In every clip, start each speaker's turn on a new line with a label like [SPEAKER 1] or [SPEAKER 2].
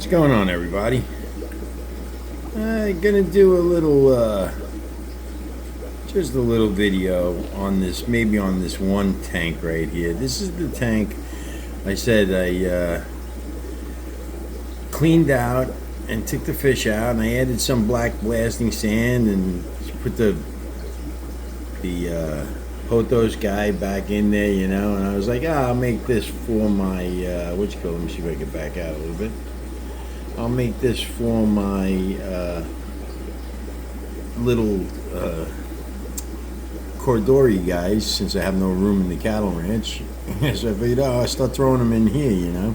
[SPEAKER 1] What's going on, everybody? I'm gonna do a little, just a little video on this, maybe on this one tank right here. This is the tank I said I cleaned out and took the fish out, and I added some black blasting sand and put the Pothos guy back in there, you know. And I was like, I'll make this for my what you call it? Let me see if I can back out a little bit. I'll make this for my little Cordori guys, since I have no room in the cattle ranch. So I figured, I'll start throwing them in here, you know.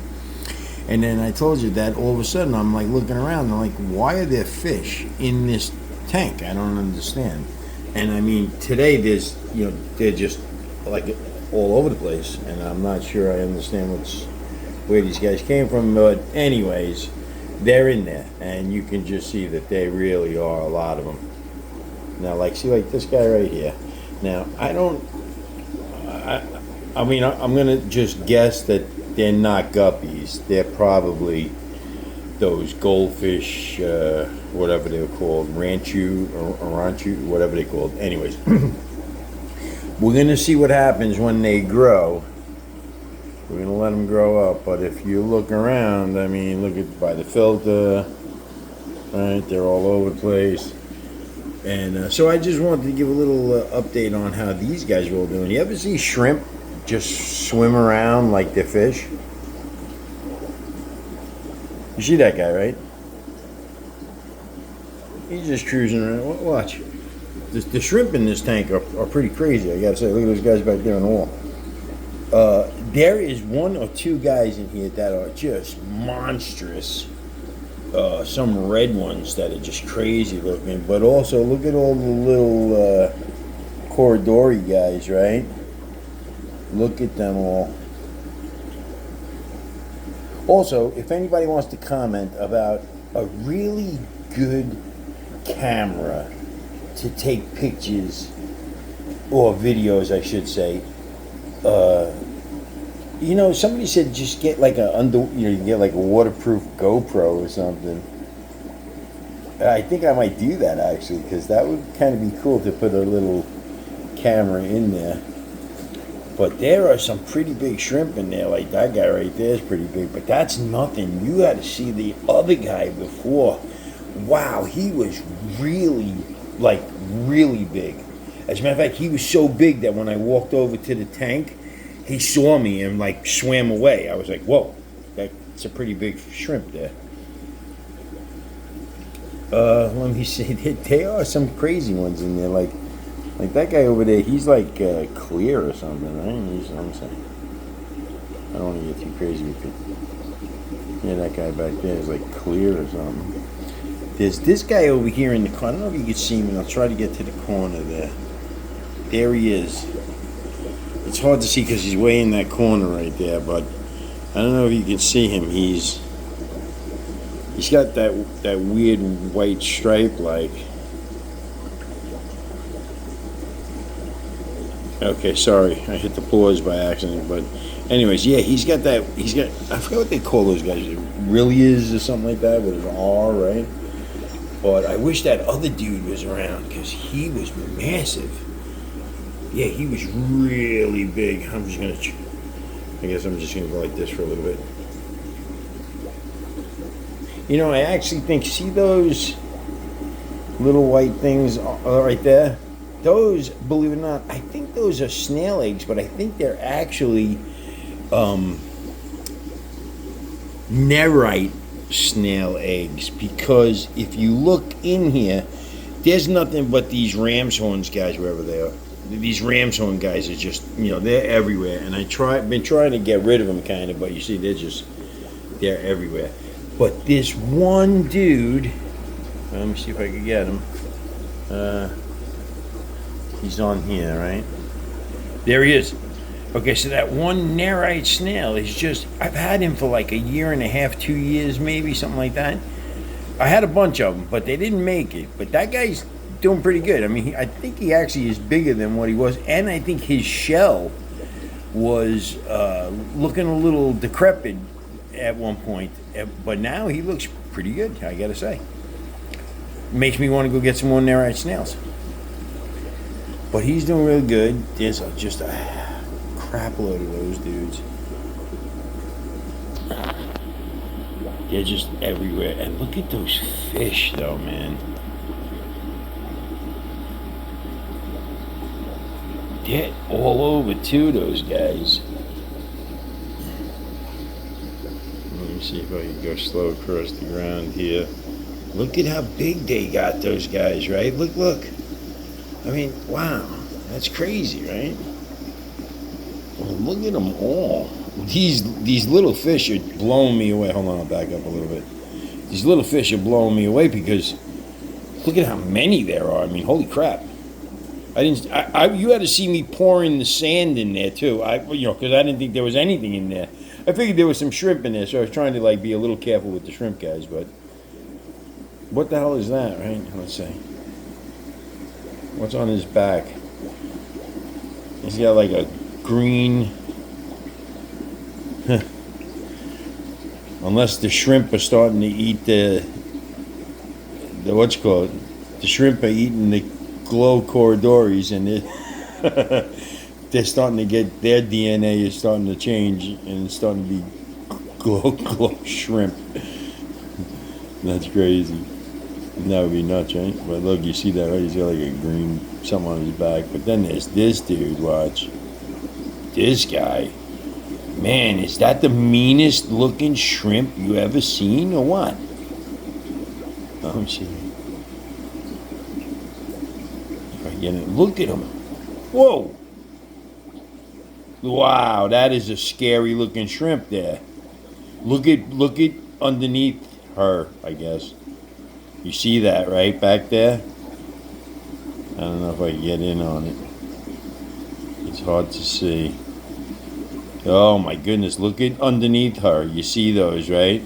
[SPEAKER 1] And then I told you that all of a sudden I'm like looking around, and I'm like, why are there fish in this tank? I don't understand. And I mean, today there's, you know, they're just like all over the place, and I'm not sure I understand where these guys came from. But anyways, they're in there, and you can just see that they really are a lot of them. Now, like, see, like this guy right here. Now, I mean, I'm gonna just guess that they're not guppies. They're probably those goldfish, whatever they're called, ranchu, whatever they're called. Anyways, we're gonna see what happens when they grow. We're gonna let them grow up, but if you look around, I mean, look at by the filter, right? They're all over the place. And so I just wanted to give a little update on how these guys are all doing. You ever see shrimp just swim around like they're fish? You see that guy, right? He's just cruising around. Watch. The shrimp in this tank are pretty crazy, I gotta say. Look at those guys back there on the wall. There is one or two guys in here that are just monstrous. Some red ones that are just crazy looking. But also, look at all the little Cordori guys, right? Look at them all. Also, if anybody wants to comment about a really good camera to take pictures, or videos, I should say, you know, somebody said just get like you get like a waterproof GoPro or something. I think I might do that actually, because that would kind of be cool to put a little camera in there. But there are some pretty big shrimp in there, like that guy right there is pretty big, but that's nothing. You got to see the other guy before. Wow, he was really, like, really big. As a matter of fact, he was so big that when I walked over to the tank, he saw me and like swam away. I was like, whoa, that's a pretty big shrimp there. Let me see, there are some crazy ones in there, like that guy over there, he's like clear or something, right? I'm saying, I don't want to get too crazy with it. Yeah, that guy back there is like clear or something. There's this guy over here in the corner. I don't know if you can see him. I'll try to get to the corner there. There he is. It's hard to see because he's way in that corner right there, but I don't know if you can see him. He's got that weird white stripe, like. Okay, sorry, I hit the pause by accident, but anyways, yeah, I forgot what they call those guys, Rillias or something like that, with an R, right? But I wish that other dude was around, because he was massive. Yeah, he was really big. I guess I'm just gonna go like this for a little bit. You know, I actually think, see those little white things right there? Those, believe it or not, I think those are snail eggs, but I think they're actually nerite snail eggs, because if you look in here, there's nothing but these ram's horns guys, wherever they are. These ram's horn guys are just, you know, they're everywhere, and been trying to get rid of them kind of, but you see, they're everywhere. But this one dude, let me see if I can get him. He's on here, right? There he is. Okay, so that one nerite snail is just, I've had him for like a year and a half, 2 years maybe, something like that. I had a bunch of them, but they didn't make it. But that guy's doing pretty good. I mean, I think he actually is bigger than what he was, and I think his shell was looking a little decrepit at one point, but now he looks pretty good, I gotta say. Makes me want to go get some more Nerite snails. But he's doing really good. There's just a crap load of those dudes. They're just everywhere. And look at those fish, though, man. They're all over, too, those guys. Let me see if I can go slow across the ground here. Look at how big they got, those guys, right? Look. I mean, wow. That's crazy, right? Well, look at them all. These little fish are blowing me away. Hold on, I'll back up a little bit. These little fish are blowing me away because look at how many there are. I mean, holy crap! You had to see me pouring the sand in there too. Because I didn't think there was anything in there. I figured there was some shrimp in there, so I was trying to like be a little careful with the shrimp guys. But what the hell is that, right? Let's see. What's on his back? He's got like a green. Unless the shrimp are starting to eat the what's it called? The shrimp are eating the glow corridores, and they're starting to get their DNA is starting to change, and it's starting to be glow shrimp. That's crazy. That would be nuts, right? But look, you see that, right? He's got like a green something on his back. But then there's this dude. Watch this guy. Man, is that the meanest looking shrimp you ever seen or what? Oh, shit. If I get it, look at him. Whoa. Wow, that is a scary looking shrimp there. Look at underneath her, I guess. You see that right back there? I don't know if I can get in on it. It's hard to see. Oh my goodness, look at underneath her. You see those, right?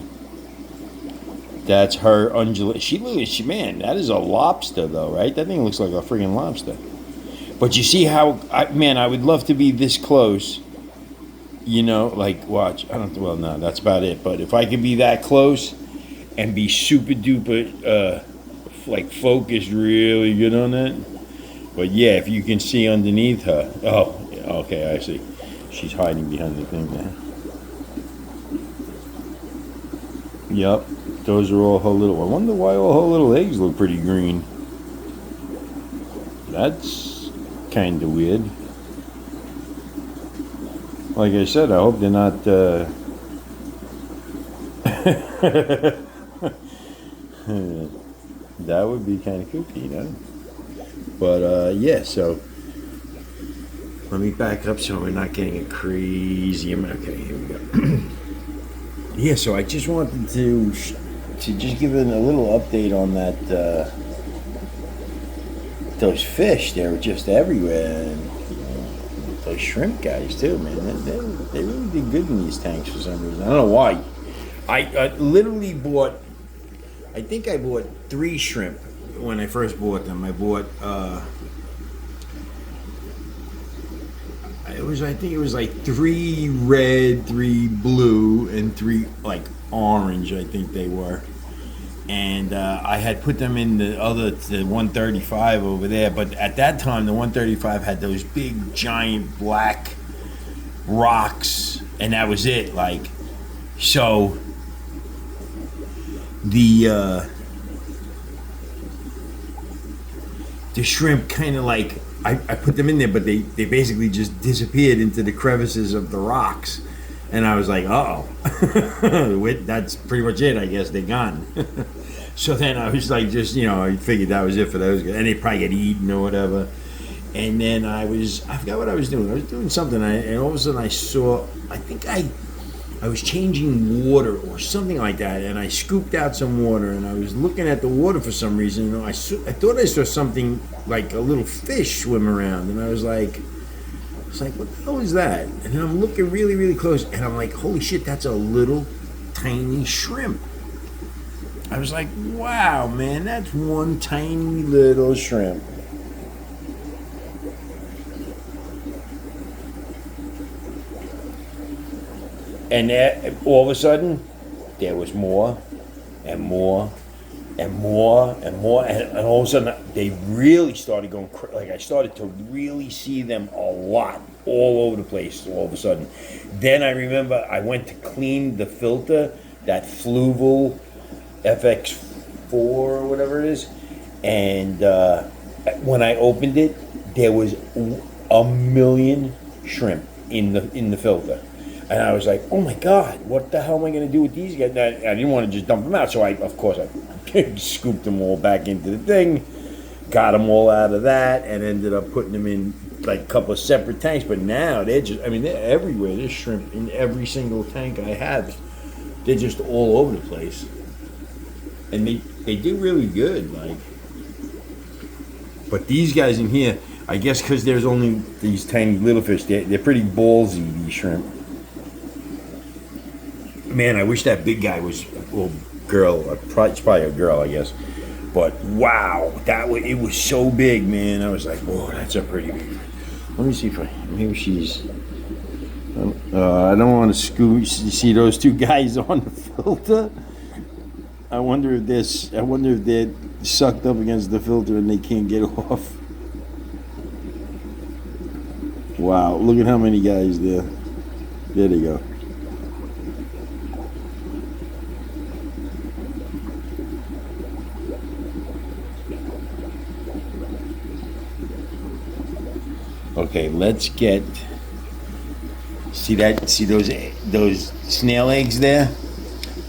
[SPEAKER 1] That's her undulate. Man, that is a lobster though, right? That thing looks like a friggin' lobster. But you see how, I would love to be this close. You know, like, watch. No, that's about it. But if I could be that close and be super duper, like focused really good on that. But yeah, if you can see underneath her. Oh, okay, I see. She's hiding behind the thing there. Yep, those are all her little. I wonder why all her little eggs look pretty green. That's kind of weird. Like I said, I hope they're not. That would be kind of kooky, you know. But yeah, so. Let me back up so we're not getting a crazy amount. Okay, here we go. Yeah, so I just wanted to just give it a little update on that. Those fish, they were just everywhere. And, those shrimp guys too, man. They really did good in these tanks for some reason. I don't know why. I literally bought. I think I bought 3 shrimp when I first bought them. I bought. I think it was like 3 red, 3 blue, and 3 like orange. I think they were, and I had put them in the 135 over there. But at that time, the 135 had those big, giant black rocks, and that was it. Like, so the shrimp kind of like. I put them in there, but they basically just disappeared into the crevices of the rocks. And I was like, uh-oh. That's pretty much it, I guess. They're gone. So then I was like, I figured that was it for those guys. And they probably get eaten or whatever. And then I forgot what I was doing. I was doing something, and all of a sudden I saw, I think I was changing water or something like that, and I scooped out some water, and I was looking at the water for some reason, and I thought I saw something like a little fish swim around, and I was like, what the hell is that? And then I'm looking really, really close, and I'm like, holy shit, that's a little tiny shrimp. I was like, wow, man, that's one tiny little shrimp. And all of a sudden, there was more and more and more and more, and all of a sudden they really started going like I started to really see them a lot all over the place all of a sudden. Then I remember I went to clean the filter, that Fluval FX4 or whatever it is, and when I opened it, there was a million shrimp in the filter. And I was like, oh my God, what the hell am I going to do with these guys? I didn't want to just dump them out, so I scooped them all back into the thing, got them all out of that, and ended up putting them in like a couple of separate tanks. But now they're just, I mean, they're everywhere. There's shrimp in every single tank I have. They're just all over the place. And they do really good, like. But these guys in here, I guess because there's only these tiny little fish, they're pretty ballsy, these shrimp. Man, I wish that big guy was, well, girl, it's probably a girl, I guess. But wow, it was so big, man. I was like, whoa, that's a pretty big. Let me see if maybe she's. I don't want to see those two guys on the filter. I wonder if they're sucked up against the filter and they can't get off. Wow, look at how many guys there. There they go. Okay, let's get. See those snail eggs there?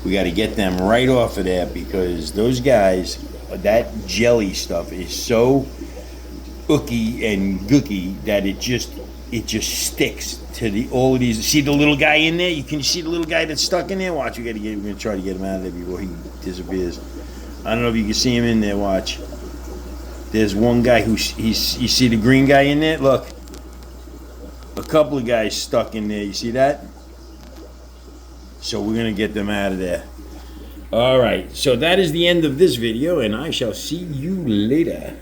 [SPEAKER 1] We got to get them right off of there because those guys, that jelly stuff is so ooky and gooky that it just sticks to all of these. See the little guy in there? You can see the little guy that's stuck in there. Watch, we're gonna try to get him out of there before he disappears. I don't know if you can see him in there. Watch. There's one guy you see the green guy in there? Look. A couple of guys stuck in there. You see that? So we're going to get them out of there. All right. So that is the end of this video, and I shall see you later.